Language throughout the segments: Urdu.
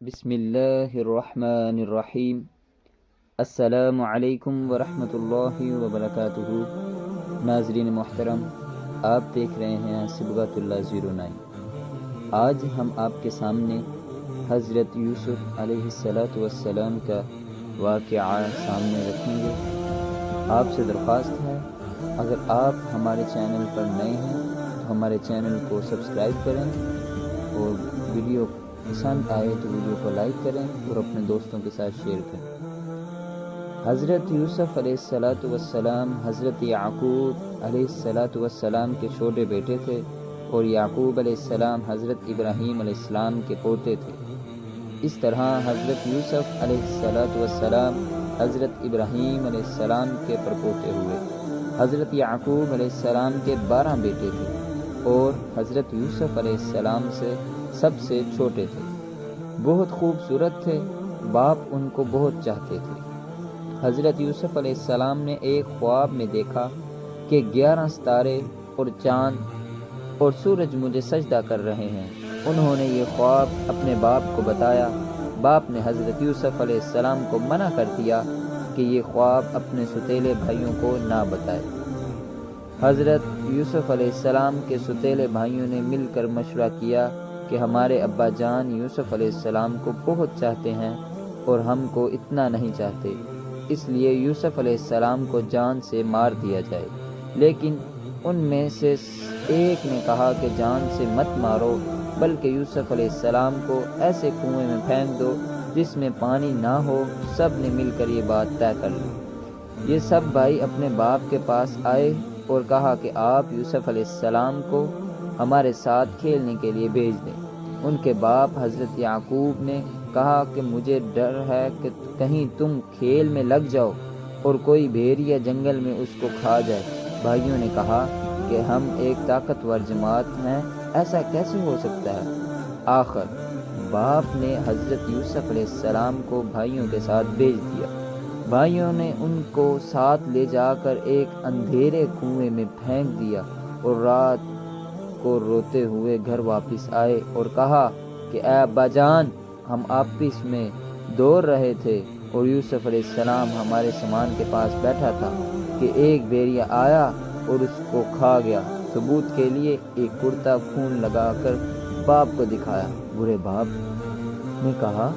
بسم اللہ الرحمن الرحیم۔ السلام علیکم ورحمۃ اللہ وبرکاتہ۔ ناظرین محترم، آپ دیکھ رہے ہیں صبغۃ اللہ 09۔ آج ہم آپ کے سامنے حضرت یوسف علیہ السلام کا واقعہ سامنے رکھیں گے۔ آپ سے درخواست ہے، اگر آپ ہمارے چینل پر نئے ہیں تو ہمارے چینل کو سبسکرائب کریں، اور ویڈیو پسند آئے تو ویڈیو کو لائک کریں اور اپنے دوستوں کے ساتھ شیئر کریں۔ حضرت یوسف علیہ السلام حضرت یعقوب علیہ السلام کے چھوٹے بیٹے تھے، اور یعقوب علیہ السلام حضرت ابراہیم علیہ السلام کے پوتے تھے۔ اس طرح حضرت یوسف علیہ السلام حضرت ابراہیم علیہ السلام کے پرپوتے ہوئے۔ حضرت یعقوب علیہ السلام کے 12 بیٹے تھے، اور حضرت یوسف علیہ السلام سے سب سے چھوٹے تھے۔ بہت خوبصورت تھے، باپ ان کو بہت چاہتے تھے۔ حضرت یوسف علیہ السلام نے ایک خواب میں دیکھا کہ 11 ستارے اور چاند اور سورج مجھے سجدہ کر رہے ہیں۔ انہوں نے یہ خواب اپنے باپ کو بتایا۔ باپ نے حضرت یوسف علیہ السلام کو منع کر دیا کہ یہ خواب اپنے ستیلے بھائیوں کو نہ بتائے۔ حضرت یوسف علیہ السلام کے ستیلے بھائیوں نے مل کر مشورہ کیا کہ ہمارے ابا جان یوسف علیہ السلام کو بہت چاہتے ہیں اور ہم کو اتنا نہیں چاہتے، اس لیے یوسف علیہ السلام کو جان سے مار دیا جائے۔ لیکن ان میں سے ایک نے کہا کہ جان سے مت مارو، بلکہ یوسف علیہ السلام کو ایسے کنویں میں پھینک دو جس میں پانی نہ ہو۔ سب نے مل کر یہ بات طے کر لی۔ یہ سب بھائی اپنے باپ کے پاس آئے اور کہا کہ آپ یوسف علیہ السلام کو ہمارے ساتھ کھیلنے کے لیے بھیج دیں۔ ان کے باپ حضرت یعقوب نے کہا کہ مجھے ڈر ہے کہ کہیں تم کھیل میں لگ جاؤ اور کوئی بھیڑیا جنگل میں اس کو کھا جائے۔ بھائیوں نے کہا کہ ہم ایک طاقتور جماعت ہیں، ایسا کیسے ہو سکتا ہے؟ آخر باپ نے حضرت یوسف علیہ السلام کو بھائیوں کے ساتھ بھیج دیا۔ بھائیوں نے ان کو ساتھ لے جا کر ایک اندھیرے کنویں میں پھینک دیا، اور رات کو روتے ہوئے گھر واپس آئے اور کہا کہ اے ابا جان، ہم آپس میں دوڑ رہے تھے اور یوسف علیہ السلام ہمارے سامان کے پاس بیٹھا تھا کہ ایک بھیڑیا آیا اور اس کو کھا گیا۔ ثبوت کے لیے ایک کرتا خون لگا کر باپ کو دکھایا۔ برے باپ نے کہا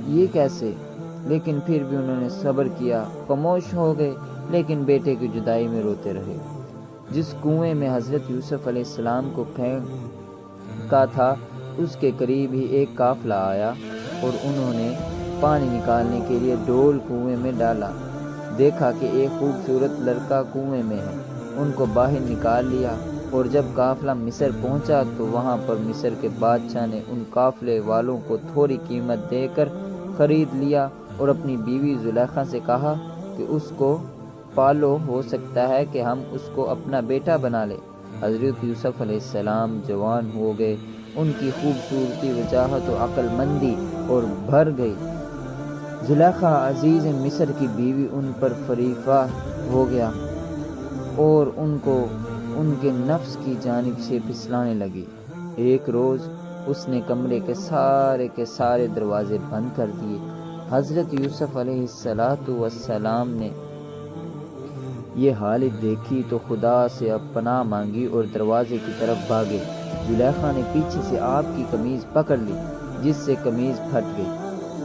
یہ کیسے؟ لیکن پھر بھی انہوں نے صبر کیا، خاموش ہو گئے، لیکن بیٹے کی جدائی میں روتے رہے۔ جس کنویں میں حضرت یوسف علیہ السلام کو پھینکا تھا، اس کے قریب ہی ایک قافلہ آیا، اور انہوں نے پانی نکالنے کے لیے ڈول کنویں میں ڈالا۔ دیکھا کہ ایک خوبصورت لڑکا کنویں میں ہے، ان کو باہر نکال لیا، اور جب قافلہ مصر پہنچا تو وہاں پر مصر کے بادشاہ نے ان قافلے والوں کو تھوڑی قیمت دے کر خرید لیا، اور اپنی بیوی زلیخا سے کہا کہ اس کو پالو، ہو سکتا ہے کہ ہم اس کو اپنا بیٹا بنا لیں۔ حضرت یوسف علیہ السلام جوان ہو گئے، ان کی خوبصورتی، وجاہت و عقل مندی اور بھر گئی۔ زلیخا عزیز مصر کی بیوی ان پر فریفہ ہو گیا اور ان کو ان کے نفس کی جانب سے پھسلانے لگی۔ ایک روز اس نے کمرے کے سارے دروازے بند کر دیے۔ حضرت یوسف علیہ السلام نے یہ حالت دیکھی تو خدا سے پناہ مانگی اور دروازے کی طرف بھاگے۔ زلیخا نے پیچھے سے آپ کی قمیض پکڑ لی، جس سے قمیض پھٹ گئی۔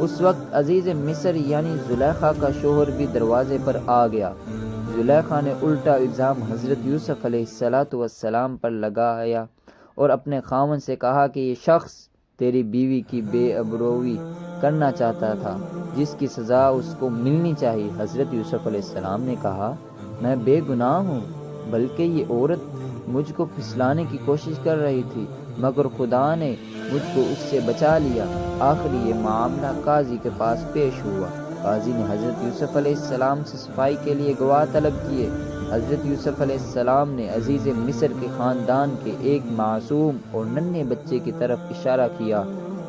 اس وقت عزیز مصر یعنی زلیخا کا شوہر بھی دروازے پر آ گیا۔ زلیخا نے الٹا الزام حضرت یوسف علیہ السلام پر لگایا اور اپنے خاوند سے کہا کہ یہ شخص تیری بیوی کی بے آبروئی کرنا چاہتا تھا، جس کی سزا اس کو ملنی چاہیے۔ حضرت یوسف علیہ السلام نے کہا میں بے گناہ ہوں، بلکہ یہ عورت مجھ کو پھسلانے کی کوشش کر رہی تھی، مگر خدا نے مجھ کو اس سے بچا لیا۔ آخر یہ معاملہ قاضی کے پاس پیش ہوا۔ قاضی نے حضرت یوسف علیہ السلام سے صفائی کے لیے گواہ طلب کیے۔ حضرت یوسف علیہ السلام نے عزیز مصر کے خاندان کے ایک معصوم اور ننھے بچے کی طرف اشارہ کیا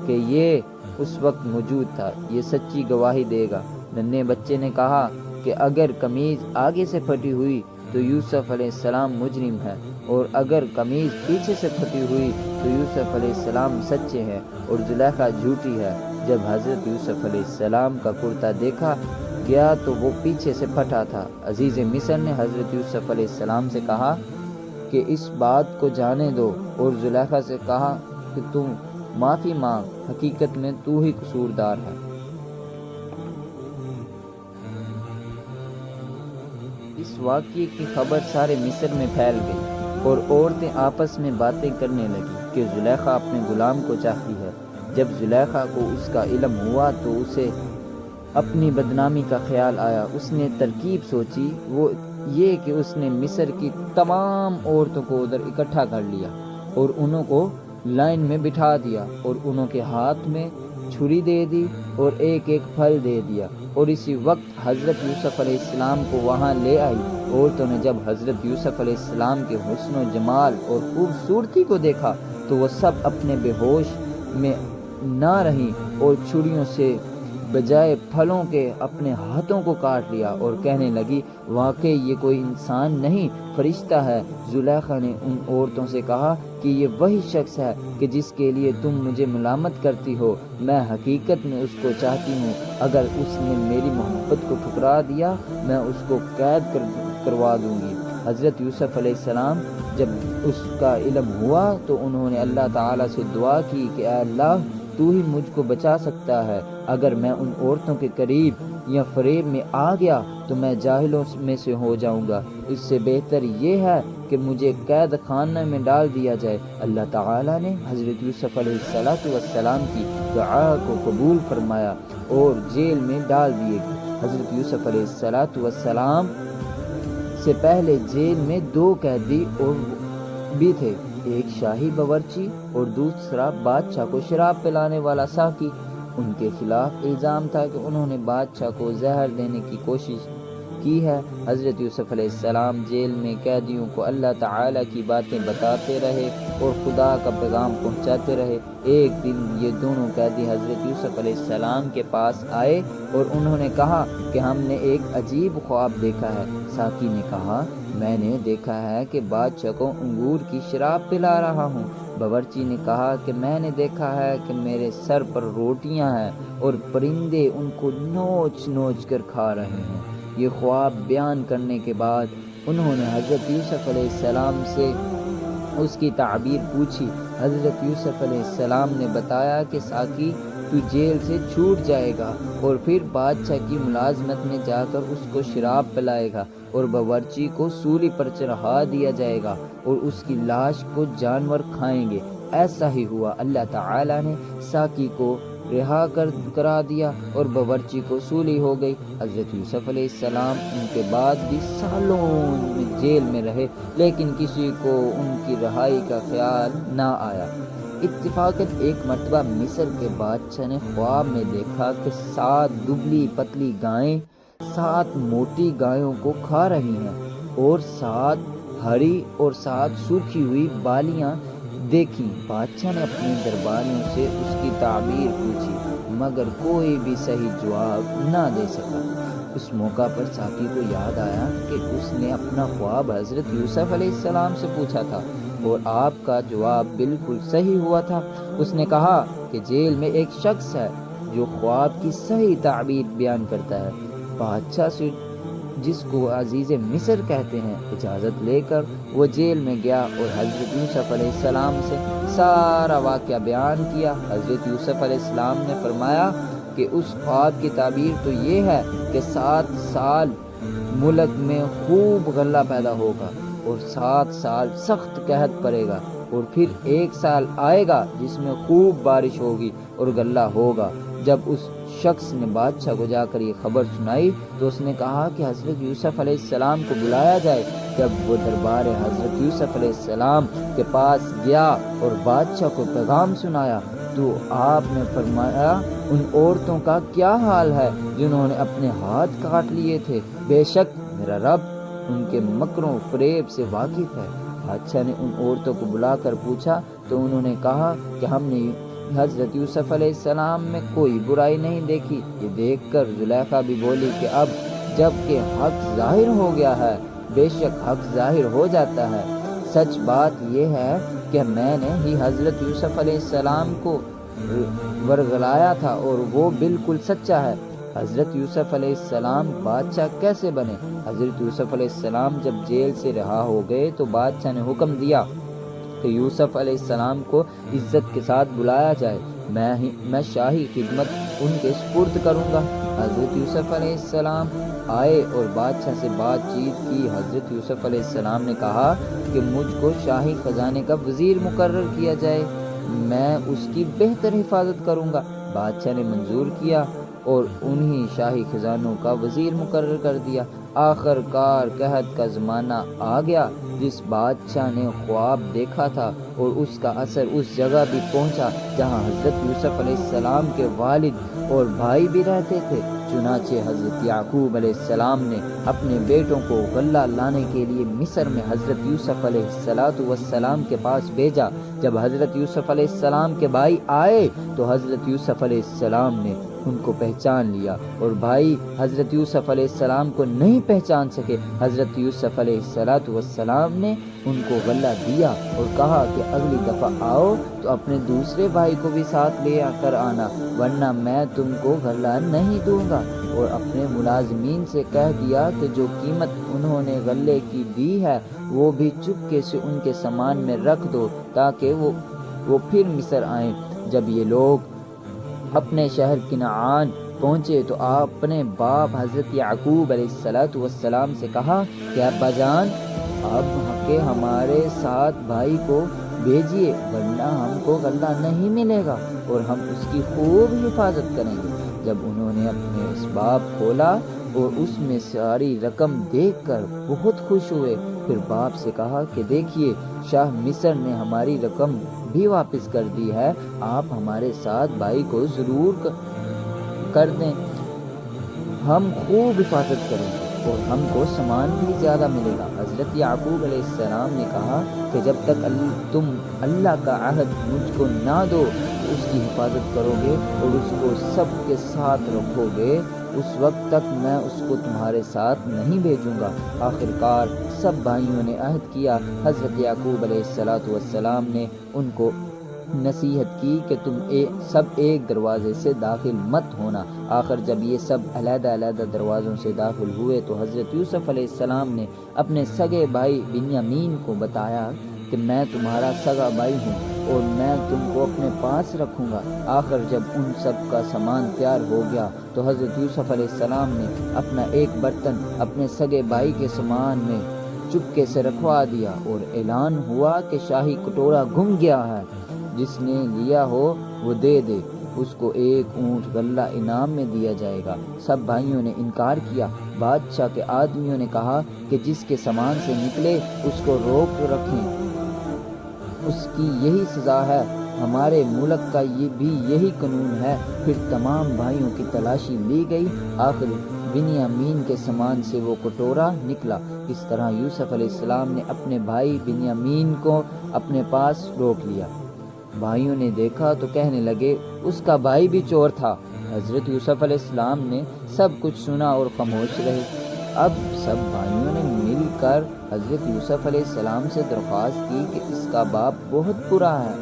کہ یہ اس وقت موجود تھا، یہ سچی گواہی دے گا۔ ننھے بچے نے کہا کہ اگر قمیض آگے سے پھٹی ہوئی تو یوسف علیہ السلام مجرم ہے، اور اگر قمیض پیچھے سے پھٹی ہوئی تو یوسف علیہ السلام سچے ہیں اور زلیخا جھوٹی ہے۔ جب حضرت یوسف علیہ السلام کا کرتا دیکھا گیا تو وہ پیچھے سے پھٹا تھا۔ عزیز مصر نے حضرت یوسف علیہ السلام سے کہا کہ اس بات کو جانے دو، اور زلیخا سے کہا کہ تم معافی مانگ، حقیقت میں تو ہی قصوردار ہے۔ اس واقعے کی خبر سارے مصر میں پھیل گئی اور عورتیں آپس میں باتیں کرنے لگیں کہ زلیخا اپنے غلام کو چاہتی ہے۔ جب زلیخا کو اس کا علم ہوا تو اسے اپنی بدنامی کا خیال آیا۔ اس نے ترکیب سوچی، وہ یہ کہ اس نے مصر کی تمام عورتوں کو ادھر اکٹھا کر لیا اور انہوں کو لائن میں بٹھا دیا اور انہوں کے ہاتھ میں چھری دے دی اور ایک ایک پھل دے دیا، اور اسی وقت حضرت یوسف علیہ السلام کو وہاں لے آئی۔ عورتوں نے جب حضرت یوسف علیہ السلام کے حسن و جمال اور خوبصورتی کو دیکھا تو وہ سب اپنے بے ہوش میں نہ رہیں اور چھریوں سے بجائے پھلوں کے اپنے ہاتھوں کو کاٹ لیا اور کہنے لگی، واقعی یہ کوئی انسان نہیں، فرشتہ ہے۔ زلیخا نے ان عورتوں سے کہا کہ یہ وہی شخص ہے کہ جس کے لیے تم مجھے ملامت کرتی ہو، میں حقیقت میں اس کو چاہتی ہوں۔ اگر اس نے میری محبت کو ٹھکرا دیا میں اس کو قید کروا دوں گی۔ حضرت یوسف علیہ السلام جب اس کا علم ہوا تو انہوں نے اللہ تعالیٰ سے دعا کی کہ اے اللہ، تو ہی مجھ کو بچا سکتا ہے۔ اگر میں ان عورتوں کے قریب یا فریب میں آ گیا تو میں جاہلوں میں سے ہو جاؤں گا، اس سے بہتر یہ ہے کہ مجھے قید خانہ میں ڈال دیا جائے۔ اللہ تعالیٰ نے حضرت یوسف علیہ السلام کی دعا کو قبول فرمایا اور جیل میں ڈال دیے گئے۔ حضرت یوسف علیہ السلام سے پہلے جیل میں 2 قیدی اور بھی تھے، ایک شاہی باورچی اور دوسرا بادشاہ کو شراب پلانے والا ساقی۔ ان کے خلاف الزام تھا کہ انہوں نے بادشاہ کو زہر دینے کی کوشش کی ہے۔ حضرت یوسف علیہ السلام جیل میں قیدیوں کو اللہ تعالیٰ کی باتیں بتاتے رہے اور خدا کا پیغام پہنچاتے رہے۔ ایک دن یہ دونوں قیدی حضرت یوسف علیہ السلام کے پاس آئے اور انہوں نے کہا کہ ہم نے ایک عجیب خواب دیکھا ہے۔ ساقی نے کہا، میں نے دیکھا ہے کہ بادشاہ کو انگور کی شراب پلا رہا ہوں۔ باورچی نے کہا کہ میں نے دیکھا ہے کہ میرے سر پر روٹیاں ہیں اور پرندے ان کو نوچ نوچ کر کھا رہے ہیں۔ یہ خواب بیان کرنے کے بعد انہوں نے حضرت یوسف علیہ السلام سے اس کی تعبیر پوچھی۔ حضرت یوسف علیہ السلام نے بتایا کہ ساقی، تو جیل سے چھوٹ جائے گا اور پھر بادشاہ کی ملازمت میں جا کر اس کو شراب پلائے گا اور باورچی کو سولی پر چڑھا دیا جائے گا اور اس کی لاش کو جانور کھائیں گے۔ ایسا ہی ہوا۔ اللہ تعالیٰ نے ساقی کو رہا کرا دیا اور باورچی کو سولی ہو گئی۔ حضرت یوسف علیہ السلام ان کے بعد بھی سالوں جیل میں رہے، لیکن کسی کو ان کی رہائی کا خیال نہ آیا۔ اتفاقاً ایک مرتبہ مصر کے بادشاہ نے خواب میں دیکھا کہ 7 دبلی پتلی گائیں 7 موٹی گایوں کو کھا رہی ہیں اور 7 ہری اور 7 سوکھی ہوئی بالیاں دیکھی۔ بادشاہ نے اپنے درباریوں سے اس کی تعبیر پوچھی مگر کوئی بھی صحیح جواب نہ دے سکا۔ اس موقع پر ساقی کو یاد آیا کہ اس نے اپنا خواب حضرت یوسف علیہ السلام سے پوچھا تھا اور آپ کا جواب بالکل صحیح ہوا تھا۔ اس نے کہا کہ جیل میں ایک شخص ہے جو خواب کی صحیح تعبیر بیان کرتا ہے۔ بادشاہ سے، جس کو عزیز مصر کہتے ہیں، اجازت لے کر وہ جیل میں گیا اور حضرت یوسف علیہ السلام سے سارا واقعہ بیان کیا۔ حضرت یوسف علیہ السلام نے فرمایا کہ اس خواب کی تعبیر تو یہ ہے کہ 7 سال ملک میں خوب غلہ پیدا ہوگا اور 7 سال سخت قحط پڑے گا، اور پھر 1 سال آئے گا جس میں خوب بارش ہوگی اور غلہ ہوگا۔ جب اس شخص نے بادشاہ کو جا کر یہ خبر سنائی تو اس نے کہا کہ حضرت یوسف علیہ السلام کو بلایا جائے۔ جب وہ دربار حضرت یوسف علیہ السلام کے پاس گیا اور بادشاہ کو پیغام سنایا تو آپ نے فرمایا، ان عورتوں کا کیا حال ہے جنہوں نے اپنے ہاتھ کاٹ لیے تھے؟ بے شک میرا رب ان کے مکروں فریب سے واقف ہے۔ بادشاہ نے ان عورتوں کو بلا کر پوچھا تو انہوں نے کہا کہ ہم نے حضرت یوسف علیہ السلام میں کوئی برائی نہیں دیکھی۔ یہ دیکھ کر زلیخا بھی بولی کہ اب جب کہ حق ظاہر ہو گیا ہے، بے شک حق ظاہر ہو جاتا ہے۔ سچ بات یہ ہے کہ میں نے ہی حضرت یوسف علیہ السلام کو ورگلایا تھا اور وہ بالکل سچا ہے۔ حضرت یوسف علیہ السلام بادشاہ کیسے بنے؟ حضرت یوسف علیہ السلام جب جیل سے رہا ہو گئے تو بادشاہ نے حکم دیا کہ یوسف علیہ السلام کو عزت کے ساتھ بلایا جائے، میں شاہی خدمت ان کے سپرد کروں گا۔ حضرت یوسف علیہ السلام آئے اور بادشاہ سے بات چیت کی۔ حضرت یوسف علیہ السلام نے کہا کہ مجھ کو شاہی خزانے کا وزیر مقرر کیا جائے، میں اس کی بہتر حفاظت کروں گا۔ بادشاہ نے منظور کیا اور انہیں شاہی خزانوں کا وزیر مقرر کر دیا۔ آخر کار قحط کا زمانہ آ گیا۔ جس بادشاہ نے خواب دیکھا تھا اور اس کا اثر اس جگہ بھی پہنچا جہاں حضرت یوسف علیہ السلام کے والد اور بھائی بھی رہتے تھے۔ چنانچہ حضرت یعقوب علیہ السلام نے اپنے بیٹوں کو غلہ لانے کے لیے مصر میں حضرت یوسف علیہ السلام کے پاس بھیجا۔ جب حضرت یوسف علیہ السلام کے بھائی آئے تو حضرت یوسف علیہ السلام نے ان کو پہچان لیا اور بھائی حضرت یوسف علیہ السلام کو نہیں پہچان سکے۔ حضرت یوسف علیہ السلام نے ان کو غلہ دیا اور کہا کہ اگلی دفعہ آؤ تو اپنے دوسرے بھائی کو بھی ساتھ لے کر آنا، ورنہ میں تم کو غلہ نہیں دوں گا۔ اور اپنے ملازمین سے کہہ دیا کہ جو قیمت انہوں نے غلے کی دی ہے وہ بھی چپکے سے ان کے سامان میں رکھ دو تاکہ وہ پھر مصر آئیں۔ جب یہ لوگ اپنے شہر کنعان پہنچے تو آپ اپنے باپ حضرت یعقوب علیہ السلام سے کہا کہ ابا جان، اب کہ ہمارے ساتھ بھائی کو بھیجیے ورنہ ہم کو غلہ نہیں ملے گا اور ہم اس کی خوب حفاظت کریں گے۔ جب انہوں نے اپنے اسباب کھولا اور اس میں ساری رقم دیکھ کر بہت خوش ہوئے، پھر باپ سے کہا کہ دیکھیے شاہ مصر نے ہماری رقم بھی واپس کر دی ہے، آپ ہمارے ساتھ بھائی کو ضرور کر دیں، ہم خوب حفاظت کریں گے اور ہم کو سامان بھی زیادہ ملے گا۔ حضرت یعقوب علیہ السلام نے کہا کہ جب تک تم اللہ کا عہد مجھ کو نہ دو اس کی حفاظت کرو گے اور اس کو سب کے ساتھ رکھو گے، اس وقت تک میں اس کو تمہارے ساتھ نہیں بھیجوں گا۔ آخر کار سب بھائیوں نے عہد کیا۔ حضرت یعقوب علیہ السلام نے ان کو نصیحت کی کہ تم سب ایک دروازے سے داخل مت ہونا۔ آخر جب یہ سب علیحدہ علیحدہ دروازوں سے داخل ہوئے تو حضرت یوسف علیہ السلام نے اپنے سگے بھائی بنیامین کو بتایا کہ میں تمہارا سگا بھائی ہوں اور میں تم کو اپنے پاس رکھوں گا۔ آخر جب ان سب کا سامان تیار ہو گیا تو حضرت یوسف علیہ السلام نے اپنا ایک برتن اپنے سگے بھائی کے سامان میں چپکے سے رکھوا دیا اور اعلان ہوا کہ شاہی کٹورا گم گیا ہے، جس نے لیا ہو وہ دے دے، اس کو ایک اونٹ غلہ انعام میں دیا جائے گا۔ سب بھائیوں نے انکار کیا۔ بادشاہ کے آدمیوں نے کہا کہ جس کے سامان سے نکلے اس کو روک رکھیں، اس کی یہی سزا ہے، ہمارے ملک کا بھی یہی قانون ہے۔ پھر تمام بھائیوں کی تلاشی لی گئی، آخر بنیامین کے سامان سے وہ کٹورا نکلا۔ اس طرح یوسف علیہ السلام نے اپنے بھائی بنیامین کو اپنے پاس روک لیا۔ بھائیوں نے دیکھا تو کہنے لگے اس کا بھائی بھی چور تھا۔ حضرت یوسف علیہ السلام نے سب کچھ سنا اور خاموش رہے۔ اب سب بھائیوں نے مل کر حضرت یوسف علیہ السلام سے درخواست کی کہ اس کا باپ بہت برا ہے،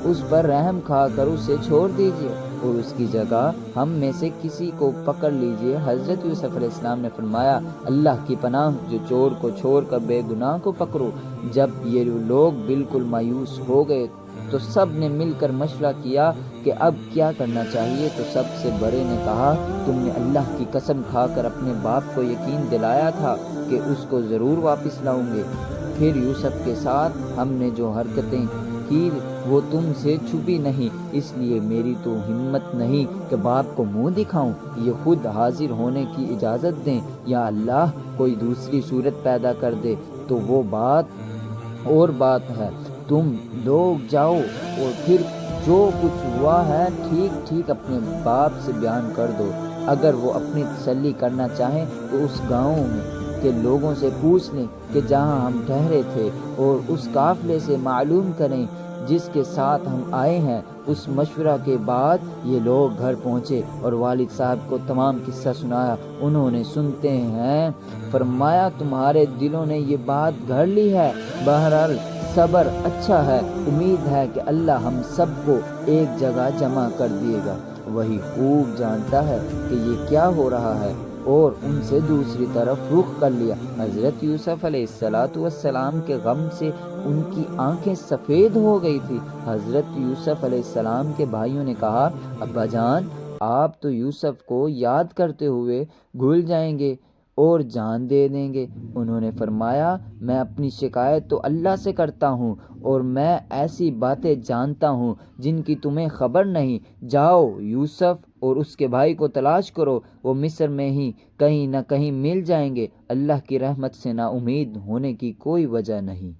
اس پر رحم کھا کر اسے چھوڑ دیجیے اور اس کی جگہ ہم میں سے کسی کو پکڑ لیجیے۔ حضرت یوسف علیہ السلام نے فرمایا اللہ کی پناہ، جو چور کو چھوڑ کر بے گناہ کو پکڑو۔ جب یہ لوگ بالکل مایوس ہو گئے تو سب نے مل کر مشورہ کیا کہ اب کیا کرنا چاہیے، تو سب سے بڑے نے کہا تم نے اللہ کی قسم کھا کر اپنے باپ کو یقین دلایا تھا کہ اس کو ضرور واپس لاؤں گے، پھر یوسف کے ساتھ ہم نے جو حرکتیں کی وہ تم سے چھپی نہیں، اس لیے میری تو ہمت نہیں کہ باپ کو منہ دکھاؤں، یہ خود حاضر ہونے کی اجازت دیں، یا اللہ کوئی دوسری صورت پیدا کر دے تو وہ بات ہے، تم لوگ جاؤ اور پھر جو کچھ ہوا ہے ٹھیک اپنے باپ سے بیان کر دو۔ اگر وہ اپنی تسلی کرنا چاہیں تو اس گاؤں کے لوگوں سے پوچھ لیں کہ جہاں ہم ٹھہرے تھے اور اس قافلے سے معلوم کریں جس کے ساتھ ہم آئے ہیں۔ اس مشورہ کے بعد یہ لوگ گھر پہنچے اور والد صاحب کو تمام قصہ سنایا۔ انہوں نے سنتے ہیں فرمایا تمہارے دلوں نے یہ بات گھڑ لی ہے، بہرحال صبر اچھا ہے، امید ہے کہ اللہ ہم سب کو ایک جگہ جمع کر دیے گا، وہی خوب جانتا ہے کہ یہ کیا ہو رہا ہے، اور ان سے دوسری طرف رخ کر لیا۔ حضرت یوسف علیہ السلام کے غم سے ان کی آنکھیں سفید ہو گئی تھی۔ حضرت یوسف علیہ السلام کے بھائیوں نے کہا ابا جان آپ تو یوسف کو یاد کرتے ہوئے بھول جائیں گے اور جان دے دیں گے۔ انہوں نے فرمایا میں اپنی شکایت تو اللہ سے کرتا ہوں اور میں ایسی باتیں جانتا ہوں جن کی تمہیں خبر نہیں۔ جاؤ یوسف اور اس کے بھائی کو تلاش کرو، وہ مصر میں ہی کہیں نہ کہیں مل جائیں گے۔ اللہ کی رحمت سے نا امید ہونے کی کوئی وجہ نہیں۔